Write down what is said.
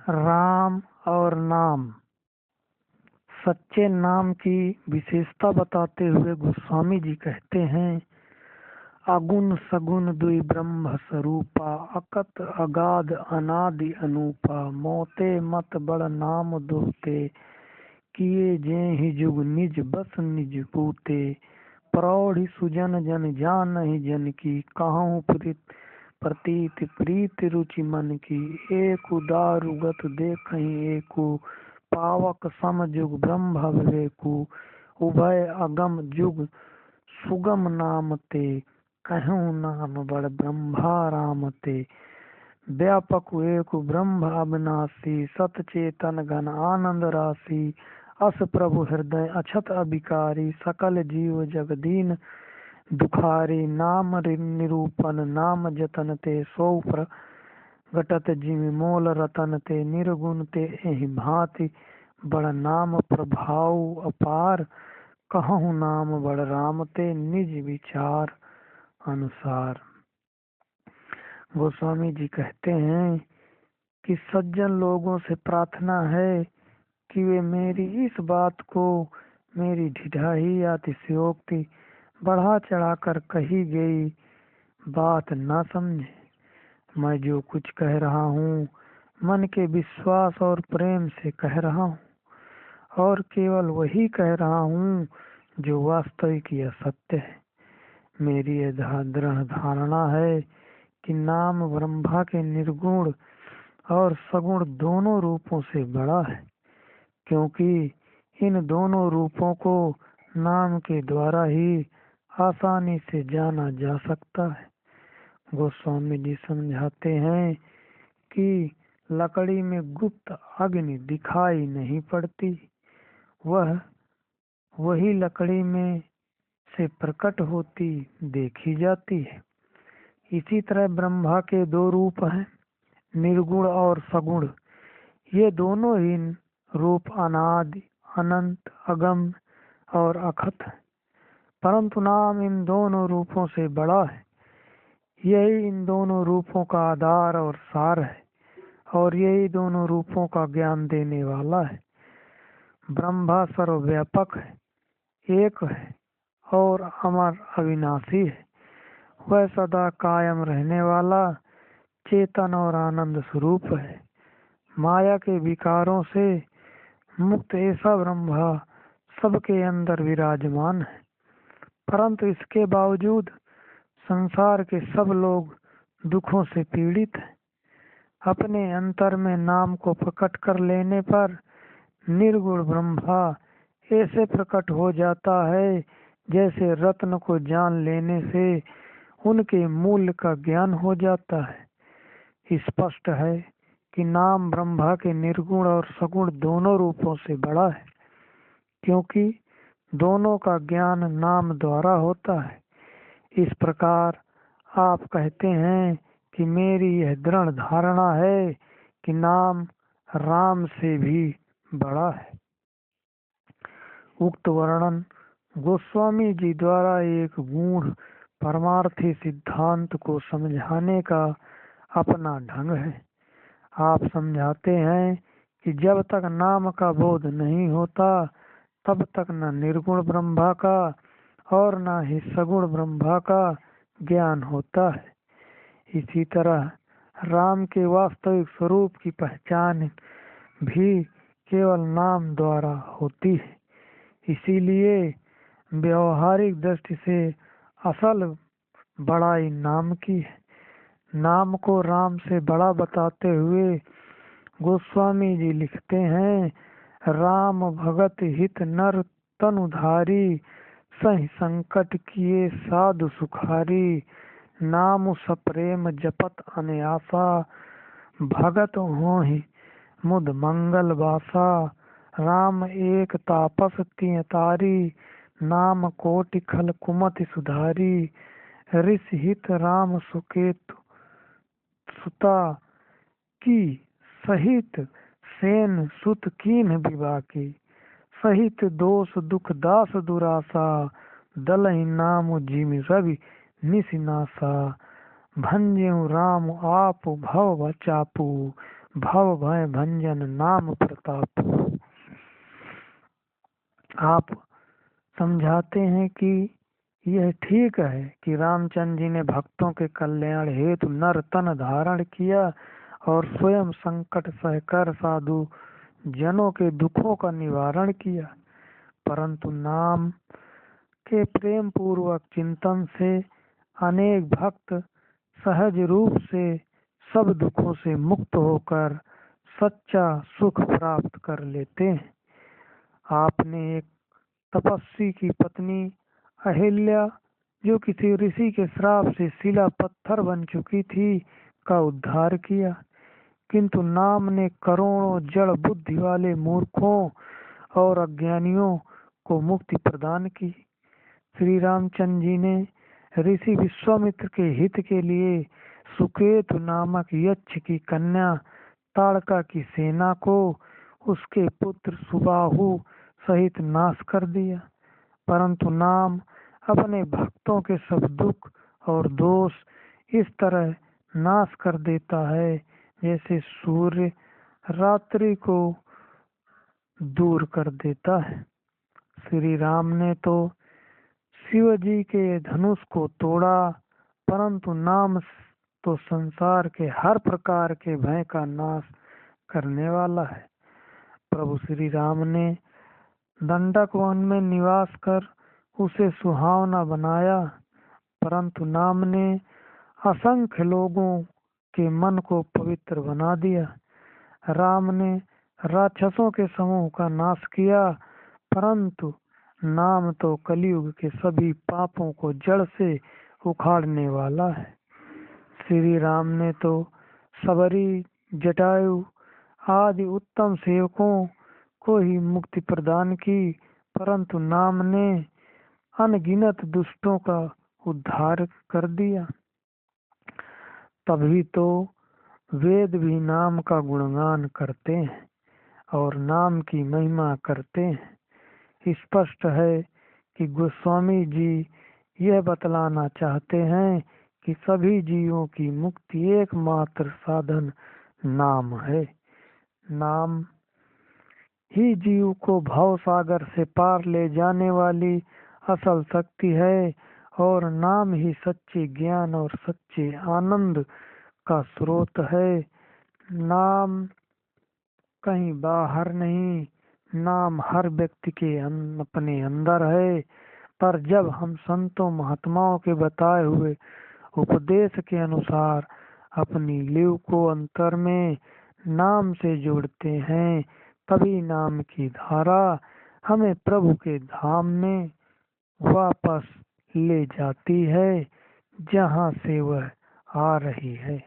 राम और नाम। सच्चे नाम की विशेषता बताते हुए गोस्वामी जी कहते हैं, अगुण सगुण दुई ब्रह्म स्वरूपा, अकत अगाध अनादि अनूपा, मोते मत बड़ नाम दोते, किए जे ही जुग निज बस निज पूते, प्रौढ़ सुजन जन जान ही जन की, कहूँ प्रतीत प्रीति रुचि मन की, एक दारुगत देखहि एकु, पावक सम जुग ब्रह्म विवेकु, उभय अगम जुग सुगम नाम ते, कहूँ नाम बड़ ब्रह्मा राम ते, व्यापक एक ब्रह्म अविनाशी, सत चेतन घन आनंद राशि, अस प्रभु हृदय अछत अभिकारी, सकल जीव जगदीन दुखारी, नाम निरूपन नाम जतन ते, सो प्रगटत जिमि मोल रतन ते, निर्गुण ते एहि भांति बड़ नाम प्रभाव अपार, कहूँ नाम बड़ राम ते निज विचार अनुसार। गोस्वामी जी कहते हैं कि सज्जन लोगों से प्रार्थना है कि वे मेरी इस बात को मेरी ढिठाई या अतिशयोक्ति बढ़ा चढ़ाकर कही गई बात न समझे। मैं जो कुछ कह रहा हूँ मन के विश्वास और प्रेम से कह रहा हूँ, और केवल वही कह रहा हूँ जो वास्तविक या सत्य है। मेरी यह दृढ़ धारणा है कि नाम ब्रह्मा के निर्गुण और सगुण दोनों रूपों से बड़ा है, क्योंकि इन दोनों रूपों को नाम के द्वारा ही आसानी से जाना जा सकता है। गोस्वामी जी समझाते हैं कि लकड़ी में गुप्त अग्नि दिखाई नहीं पड़ती, वह वही लकड़ी में से प्रकट होती देखी जाती है। इसी तरह ब्रह्मा के दो रूप हैं, निर्गुण और सगुण। ये दोनों ही रूप अनादि अनंत अगम और अखत है, परंतु नाम इन दोनों रूपों से बड़ा है। यही इन दोनों रूपों का आधार और सार है, और यही दोनों रूपों का ज्ञान देने वाला है। ब्रह्मा सर्वव्यापक है, एक है और अमर अविनाशी है। वह सदा कायम रहने वाला चेतन और आनंद स्वरूप है। माया के विकारों से मुक्त ऐसा ब्रह्मा सबके अंदर विराजमान है, परंतु इसके बावजूद संसार के सब लोग दुखों से पीड़ित हैं। अपने अंतर में नाम को प्रकट कर लेने पर निर्गुण ब्रह्मा ऐसे प्रकट हो जाता है जैसे रत्न को जान लेने से उनके मूल्य का ज्ञान हो जाता है। स्पष्ट है कि नाम ब्रह्मा के निर्गुण और सगुण दोनों रूपों से बड़ा है, क्योंकि दोनों का ज्ञान नाम द्वारा होता है। इस प्रकार आप कहते हैं कि मेरी यह दृढ़ धारणा है कि नाम राम से भी बड़ा है। उक्त वर्णन गोस्वामी जी द्वारा एक गूढ़ परमार्थी सिद्धांत को समझाने का अपना ढंग है। आप समझाते हैं कि जब तक नाम का बोध नहीं होता तब तक न निर्गुण ब्रह्मा का और न ही सगुण ब्रह्मा का ज्ञान होता है। इसी तरह राम के वास्तविक स्वरूप की पहचान भी केवल नाम द्वारा होती है। इसीलिए व्यवहारिक दृष्टि से असल बड़ाई नाम की है। नाम को राम से बड़ा बताते हुए गोस्वामी जी लिखते हैं, राम भगत हित नर तनुधारी, सही संकट किए साधु सुखारी, नाम सप्रेम जपत अनयासा, भगत हो ही मुद मंगल वासा, राम एक तापस तिय तारी, नाम कोटि खल कुमति सुधारी, ऋषि हित राम सुकेतु सुता की, सहित सेन सुत कीन विवाह की, सहित दोष दुख दास दुरासा, दलहि नाम जिमि रवि निसिनासा, भंज्यु राम आप भव बचापू, भव भय भंजन नाम प्रताप। आप समझाते हैं कि यह ठीक है कि रामचंद्र जी ने भक्तों के कल्याण हेतु नर तन धारण किया और स्वयं संकट सहकर साधु जनों के दुखों का निवारण किया, परंतु नाम के प्रेम पूर्वक चिंतन से अनेक भक्त सहज रूप से सब दुखों से मुक्त होकर सच्चा सुख प्राप्त कर लेते हैं। आपने एक तपस्वी की पत्नी अहिल्या, जो किसी ऋषि के श्राप से शिला पत्थर बन चुकी थी, का उद्धार किया, किंतु नाम ने करोड़ों जड़ बुद्धि वाले मूर्खों और अज्ञानियों को मुक्ति प्रदान की। श्री रामचंद्र जी ने ऋषि विश्वामित्र के हित के लिए सुकेतु नामक यक्ष की कन्या ताड़का की सेना को उसके पुत्र सुबाहु सहित नाश कर दिया, परंतु नाम अपने भक्तों के सब दुख और दोष इस तरह नाश कर देता है जैसे सूर्य रात्रि को दूर कर देता है। श्री राम ने तो शिव जी के धनुष को तोड़ा, परंतु नाम तो संसार के हर प्रकार के भय का नाश करने वाला है। प्रभु श्री राम ने दंडक वन में निवास कर उसे सुहावना बनाया, परंतु नाम ने असंख्य लोगों के मन को पवित्र बना दिया। राम ने राक्षसों के समूह का नाश किया, परंतु नाम तो कलयुग के सभी पापों को जड़ से उखाड़ने वाला है। श्री राम ने तो सबरी, जटायु आदि उत्तम सेवकों को ही मुक्ति प्रदान की, परंतु नाम ने अनगिनत दुष्टों का उद्धार कर दिया। तभी तो वेद भी नाम का गुणगान करते हैं और नाम की महिमा करते हैं। स्पष्ट है कि गोस्वामी जी यह बतलाना चाहते हैं कि सभी जीवों की मुक्ति एकमात्र साधन नाम है। नाम ही जीव को भव सागर से पार ले जाने वाली असल शक्ति है और नाम ही सच्चे ज्ञान और सच्चे आनंद का स्रोत है। नाम कहीं बाहर नहीं, नाम हर व्यक्ति के अपने अंदर है, पर जब हम संतों महात्माओं के बताए हुए उपदेश के अनुसार अपनी लिव को अंतर में नाम से जोड़ते हैं, तभी नाम की धारा हमें प्रभु के धाम में वापस ले जाती है, जहाँ से वह आ रही है।